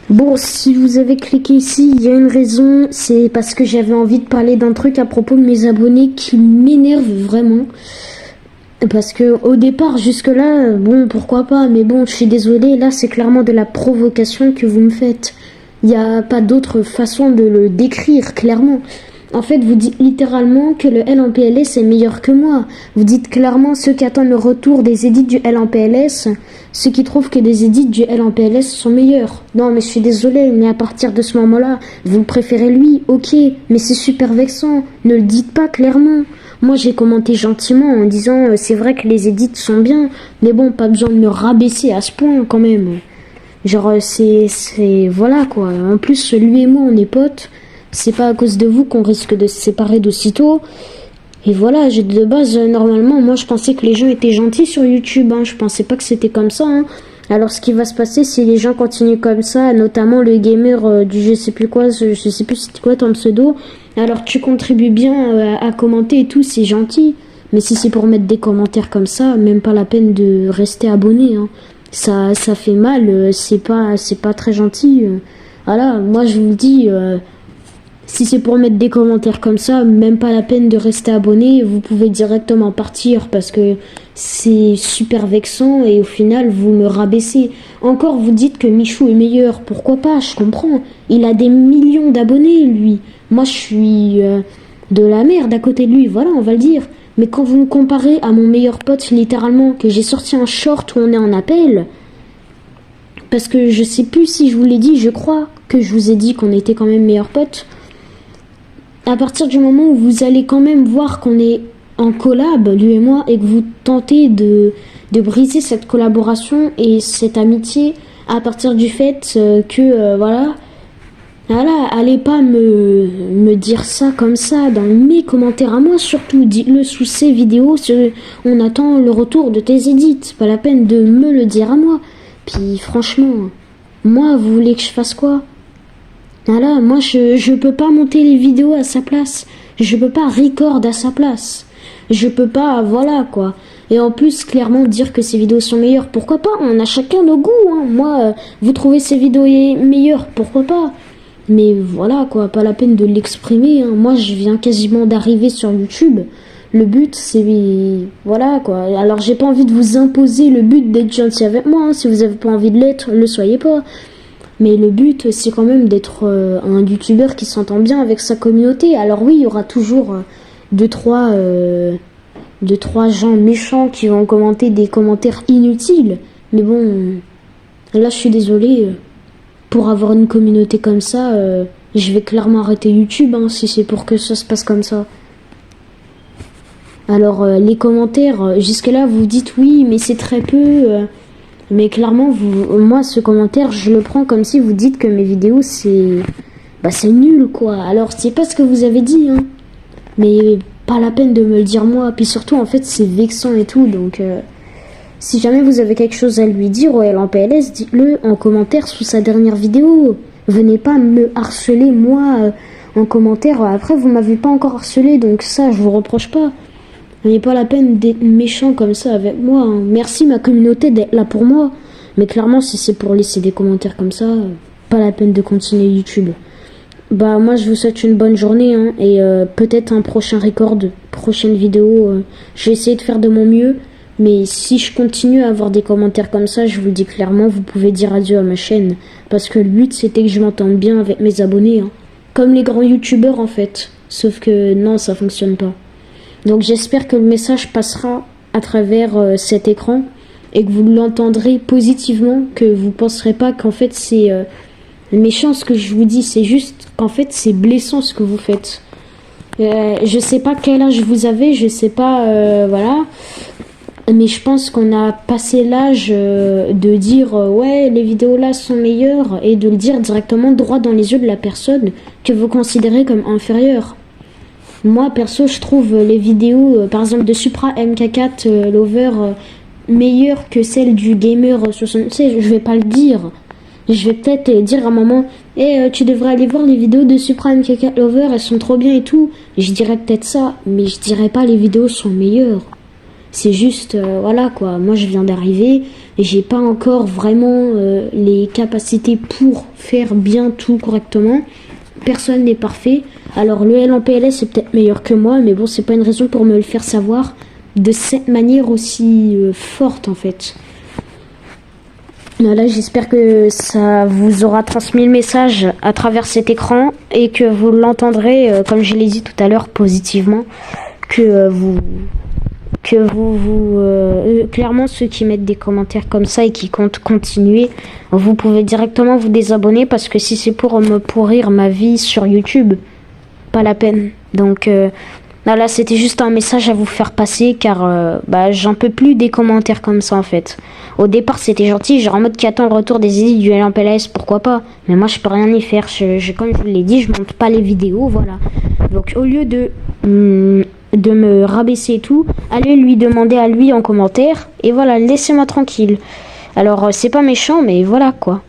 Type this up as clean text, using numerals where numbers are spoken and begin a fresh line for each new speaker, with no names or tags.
Bon, si vous avez cliqué ici, il y a une raison, c'est parce que j'avais envie de parler d'un truc à propos de mes abonnés qui m'énerve vraiment. Parce que au départ, jusque-là, bon, pourquoi pas, mais bon, je suis désolée, là, c'est clairement de la provocation que vous me faites. Il n'y a pas d'autre façon de le décrire, clairement. En fait, vous dites littéralement que le L en PLS est meilleur que moi. Vous dites clairement ceux qui attendent le retour des édits du L en PLS, ceux qui trouvent que des édits du L en PLS sont meilleurs. Non, mais je suis désolée, mais à partir de ce moment-là, vous préférez lui, ok, mais c'est super vexant. Ne le dites pas clairement. Moi, j'ai commenté gentiment en disant c'est vrai que les édits sont bien, mais bon, pas besoin de me rabaisser à ce point quand même. Genre, voilà quoi. En plus, lui et moi, on est potes. C'est pas à cause de vous qu'on risque de se séparer d'aussitôt. Et voilà, de base, normalement, moi, je pensais que les gens étaient gentils sur YouTube. Hein. Je pensais pas que c'était comme ça. Hein. Alors, ce qui va se passer si les gens continuent comme ça, notamment le gamer du je sais plus quoi, je sais plus c'était quoi ton pseudo. Alors, tu contribues bien à commenter et tout, c'est gentil. Mais si c'est pour mettre des commentaires comme ça, même pas la peine de rester abonné. Hein. Ça fait mal, c'est pas très gentil. Voilà, moi je vous le dis, si c'est pour mettre des commentaires comme ça, même pas la peine de rester abonné, vous pouvez directement partir parce que c'est super vexant et au final vous me rabaissez. Encore vous dites que Michou est meilleur, pourquoi pas, je comprends. Il a des millions d'abonnés lui. Moi je suis de la merde à côté de lui, voilà on va le dire. Mais quand vous me comparez à mon meilleur pote littéralement, que j'ai sorti un short où on est en appel, parce que je sais plus si je vous l'ai dit, je crois que je vous ai dit qu'on était quand même meilleurs potes. À partir du moment où vous allez quand même voir qu'on est en collab, lui et moi, et que vous tentez de briser cette collaboration et cette amitié à partir du fait que, voilà, allez pas me dire ça comme ça dans mes commentaires à moi, surtout dites-le sous ces vidéos, on attend le retour de tes edits, pas la peine de me le dire à moi. Puis franchement, moi, vous voulez que je fasse quoi ? Voilà, moi je peux pas monter les vidéos à sa place. Je peux pas record à sa place. Je peux pas, voilà quoi. Et en plus, clairement, dire que ces vidéos sont meilleures, pourquoi pas? On a chacun nos goûts, hein. Moi, vous trouvez ces vidéos meilleures, pourquoi pas? Mais voilà quoi, pas la peine de l'exprimer, hein. Moi, je viens quasiment d'arriver sur YouTube. Le but, c'est... Voilà quoi. Alors, j'ai pas envie de vous imposer le but d'être gentil avec moi, hein. Si vous avez pas envie de l'être, le soyez pas. Mais le but, c'est quand même d'être un youtubeur qui s'entend bien avec sa communauté. Alors oui, il y aura toujours deux, trois gens méchants qui vont commenter des commentaires inutiles. Mais bon, là, je suis désolée. Pour avoir une communauté comme ça, je vais clairement arrêter YouTube, hein, si c'est pour que ça se passe comme ça. Alors, les commentaires, jusque-là, vous dites oui, mais c'est très peu... Mais clairement, moi, ce commentaire, je le prends comme si vous dites que mes vidéos, c'est nul, quoi. Alors, c'est pas ce que vous avez dit, hein. Mais pas la peine de me le dire moi. Puis surtout, en fait, c'est vexant et tout. Donc, si jamais vous avez quelque chose à lui dire, ouais, en PLS, dites-le en commentaire sous sa dernière vidéo. Venez pas me harceler, moi, en commentaire. Après, vous m'avez pas encore harcelé, donc ça, je vous reproche pas. Il n'est pas la peine d'être méchant comme ça avec moi. Hein. Merci ma communauté d'être là pour moi. Mais clairement, si c'est pour laisser des commentaires comme ça, pas la peine de continuer YouTube. Bah moi je vous souhaite une bonne journée hein, et peut-être un prochain record, prochaine vidéo. Je vais essayer de faire de mon mieux. Mais si je continue à avoir des commentaires comme ça, je vous le dis clairement, vous pouvez dire adieu à ma chaîne. Parce que le but c'était que je m'entende bien avec mes abonnés. Hein. Comme les grands youtubeurs en fait. Sauf que non, ça fonctionne pas. Donc j'espère que le message passera à travers cet écran et que vous l'entendrez positivement, que vous penserez pas qu'en fait c'est méchant ce que je vous dis, c'est juste qu'en fait c'est blessant ce que vous faites. Je sais pas quel âge vous avez, je sais pas, voilà, mais je pense qu'on a passé l'âge de dire ouais les vidéos là sont meilleures et de le dire directement droit dans les yeux de la personne que vous considérez comme inférieure. Moi, perso, je trouve les vidéos, par exemple, de Supra MK4 Lover meilleures que celles du Gamer 76. Je vais pas le dire. Je vais peut-être dire à maman, tu devrais aller voir les vidéos de Supra MK4 Lover, elles sont trop bien et tout. Je dirais peut-être ça, mais je dirais pas les vidéos sont meilleures. C'est juste, voilà quoi, moi je viens d'arriver et j'ai pas encore vraiment les capacités pour faire bien tout correctement. Personne n'est parfait. Alors le L en PLS c'est peut-être meilleur que moi, mais bon, c'est pas une raison pour me le faire savoir de cette manière aussi forte en fait. Voilà, j'espère que ça vous aura transmis le message à travers cet écran et que vous l'entendrez, comme je l'ai dit tout à l'heure, positivement. Clairement, ceux qui mettent des commentaires comme ça et qui comptent continuer, vous pouvez directement vous désabonner parce que si c'est pour me pourrir ma vie sur YouTube, pas la peine. Donc, là, c'était juste un message à vous faire passer car j'en peux plus des commentaires comme ça en fait. Au départ, c'était gentil, genre en mode qui attend le retour des idées du L1 PLS, pourquoi pas. Mais moi, je peux rien y faire. Comme je vous l'ai dit, je monte pas les vidéos, voilà. Donc, au lieu de me rabaisser et tout, allez lui demander à lui en commentaire et voilà, laissez-moi tranquille. Alors, c'est pas méchant, mais voilà quoi.